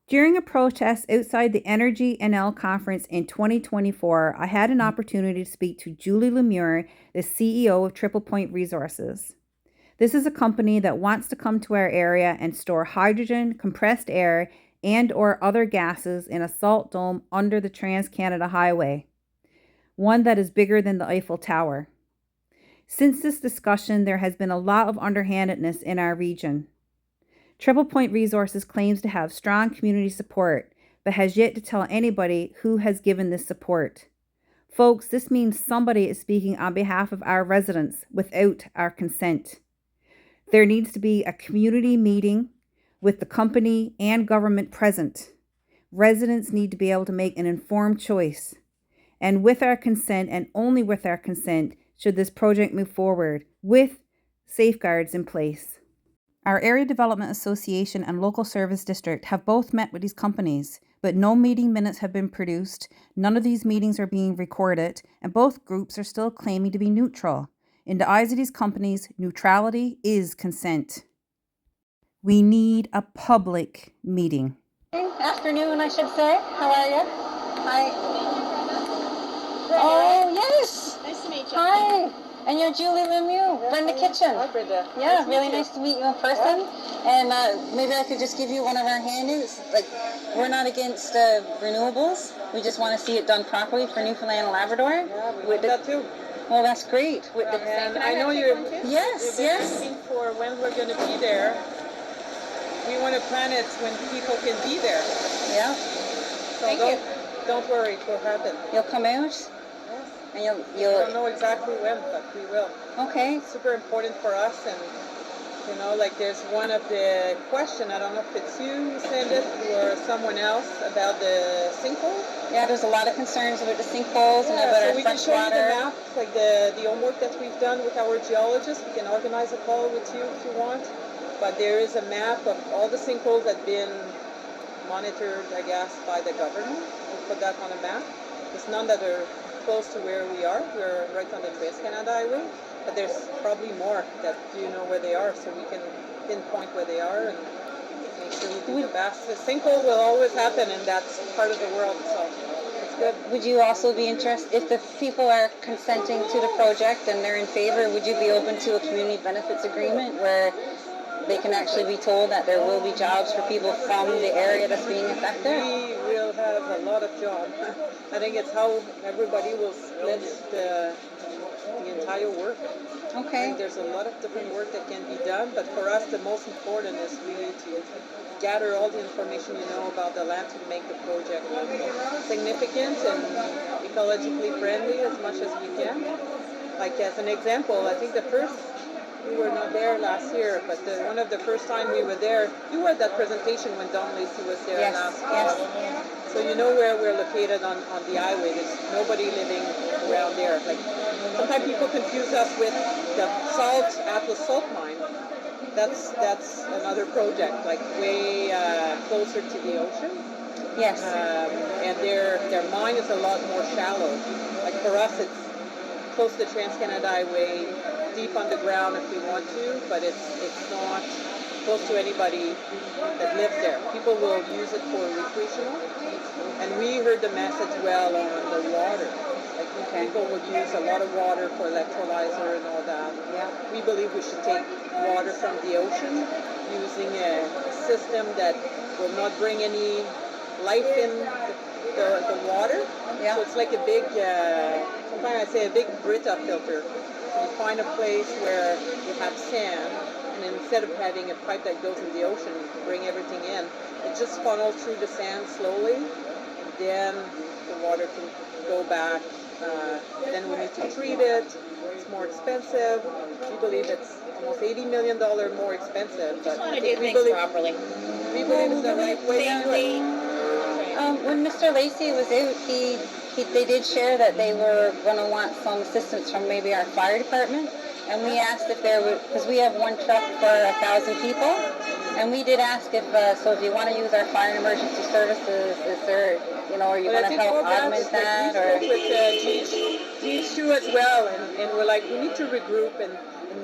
During a protest outside the Energy NL conference in 2024, I had an opportunity to speak to Julie Lemieux, the CEO of Triple Point Resources. This is a company that wants to come to our area and store hydrogen, compressed air, and or other gases in a salt dome under the Trans-Canada Highway, one that is bigger than the Eiffel Tower. Since this discussion, there has been a lot of underhandedness in our region. Triple Point Resources claims to have strong community support, but has yet to tell anybody who has given this support. Folks, this means somebody is speaking on behalf of our residents without our consent. There needs to be a community meeting with the company and government present. Residents need to be able to make an informed choice. And with our consent, and only with our consent, should this project move forward with safeguards in place. Our Area Development Association and Local Service District have both met with these companies, but no meeting minutes have been produced, none of these meetings are being recorded, and both groups are still claiming to be neutral. In the eyes of these companies, neutrality is consent. We need a public meeting. Afternoon, I should say. How are you? Hi. Oh, yes. Nice to meet you. Hi. And you're Julie Lemieux, Brenda Kitchen. Hi, Brenda. Yeah, really nice to meet you in person. And maybe I could just give you one of our handouts. Like, we're not against renewables. We just want to see it done properly for Newfoundland and Labrador. Yeah, we want that too. Well, that's great. And I know you're Yes. asking for when we're going to be there. We want to plan it when people can be there. Yeah. So don't worry, it will happen. You'll come out? Yes. And We don't know exactly when, but we will. Okay. It's super important for us, and like there's one of the question, I don't know if it's you who sent it or someone else, about the sinkhole. Yeah, there's a lot of concerns about the sinkholes and about our so we can fresh show you the water. map, like the homework that we've done with our geologists. We can organize a call with you if you want. But there is a map of all the sinkholes that have been monitored, I guess, by the government. We'll put that on a map. There's none that are close to where we are. We're right on the Trans-Canada Highway. But there's probably more that you know where they are, so we can pinpoint where they are and make sure we do the best. The sinkhole will always happen, and that's part of the world, so it's good. Would you also be interested, if the people are consenting to the project and they're in favor, would you be open to a community benefits agreement where they can actually be told that there will be jobs for people from the area that's being affected? We will have a lot of jobs. I think it's how everybody will split the entire work. Okay. There's a lot of different work that can be done, but for us the most important is really to gather all the information about the land to make the project significant and ecologically friendly as much as we can. Like as an example, I think we were not there last year, but one of the first time we were there, you were at that presentation when Don Lacey was there last fall. Yes. So you know where we're located on the highway. There's nobody living around there. Like sometimes people confuse us with the Atlas salt mine. That's another project, like way closer to the ocean. Yes. And their mine is a lot more shallow. Like for us, it's close to the Trans-Canada Highway, deep underground if we want to, but it's not close to anybody that lives there. People will use it for recreational, and we heard the message well on the water. Like people would use a lot of water for electrolyzer and all that. Yeah. We believe we should take water from the ocean using a system that will not bring any life in the water. Yeah. So it's like a big, sometimes I say a big Brita filter. So you find a place where you have sand, and instead of having a pipe that goes in the ocean, you bring everything in. It just funnels through the sand slowly, and then the water can go back. Then we need to treat it. It's more expensive. We believe it's almost $80 million more expensive. But want to do things properly. We believe it's the right way to do it. When Mr. Lacey was out, they did share that they were going to want some assistance from maybe our fire department, and we asked if there would, because we have one truck for 1,000 people, and we did ask if so if you want to use our fire and emergency services, is there, are you going to help augment that? Or we spoke with GH2 as well, and we're like, we need to regroup and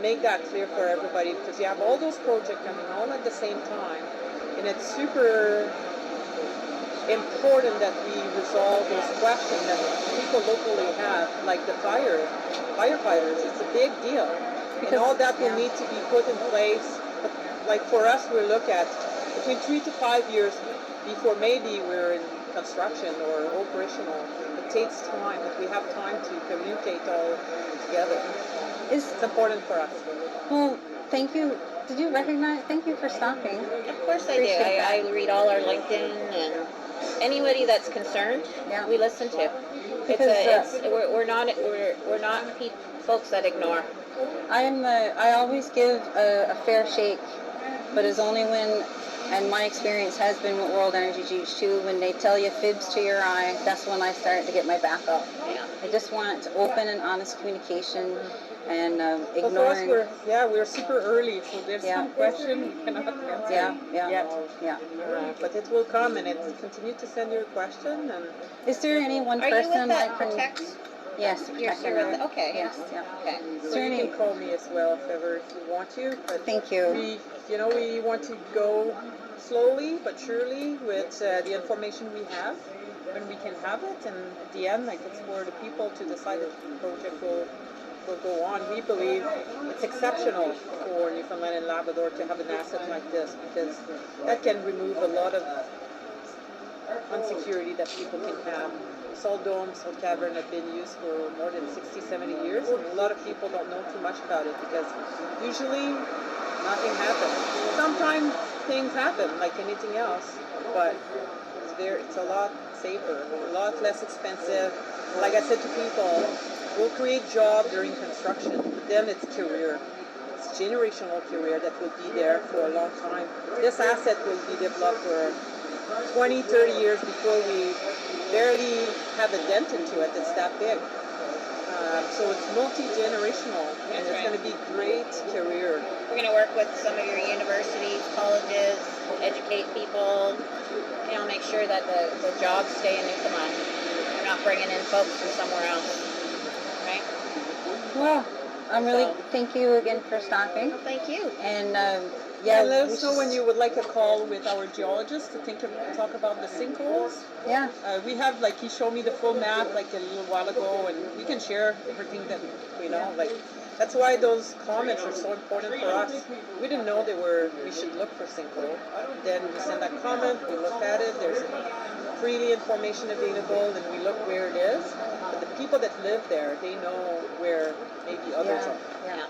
make that clear for everybody, because you have all those projects coming all at the same time, and it's super important that we resolve those questions that people locally have, like the firefighters. It's a big deal. And all that will need to be put in place. Like for us, we look at between 3 to 5 years before maybe we're in construction or operational. It takes time, but we have time to communicate all together. It's important for us. Well, thank you. Did you recognize? Thank you for stopping. Of course I do. Appreciate that. I read all our LinkedIn, and anybody that's concerned, Yeah. we listen to. Because, We're not folks that ignore. I always give a fair shake, but it's only when, and my experience has been with World Energy GH2, when they tell you fibs to your eye, that's when I start to get my back up. Yeah. I just want open and honest communication, and So for us, ignoring. we're super early, so there's Yeah. some question we cannot answer Yeah. yet. But it will come, and continue to send your question. And Is there any one Are you with person I that can? text? Yes, You're I can. with okay. Yes, yeah. Okay. Is so there you any? can call me as well if ever you want to. But Thank you. we want to go slowly but surely with the information we have when we can have it, and at the end, like, it's for the people to decide if the project will go on. We believe it's exceptional for Newfoundland and Labrador to have an asset like this, because that can remove a lot of insecurity that people can have. Salt domes or cavern have been used for more than 60, 70 years, and a lot of people don't know too much about it because usually nothing happens. Sometimes things happen like anything else, but it's a lot safer, a lot less expensive. Like I said to people, we'll create jobs during construction, but then it's career. It's generational career that will be there for a long time. This asset will be developed for 20, 30 years before we barely have a dent into it. It's that big. So it's multi-generational, and it's going to be great career. We're going to work with some of your universities, colleges, educate people, make sure that the jobs stay in Newfoundland. We're not bringing in folks from somewhere else, right? Well, thank you again for stopping. Well, thank you. And And let us know when you would like a call with our geologist to talk about the sinkholes. Yeah. We have, like, he showed me the full map like a little while ago, and we can share everything that we know. Like, that's why those comments are so important for us. We didn't know we should look for sinkhole. Then we send that comment, we look at it, there's freely information available, and we look where it is. But the people that live there, they know where maybe others are. Yeah.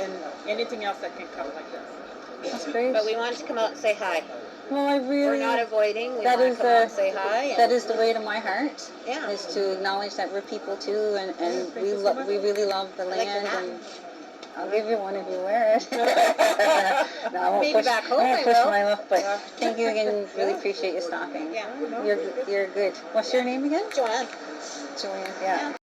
And anything else that can come like this. That's great. But we wanted to come out and say hi. Well, I really. We're not avoiding. We that want is to come out and say hi. And That is the way to my heart. Yeah. Is to acknowledge that we're people too, and thank we you so much. we really love the like the land, hat. and I'll give you one if you wear it. No, I won't Maybe push, back home I won't I push will. my luck, but thank you again. Really appreciate you stopping. Yeah. You're good. What's your name again? Joanne. Joanne. Yeah.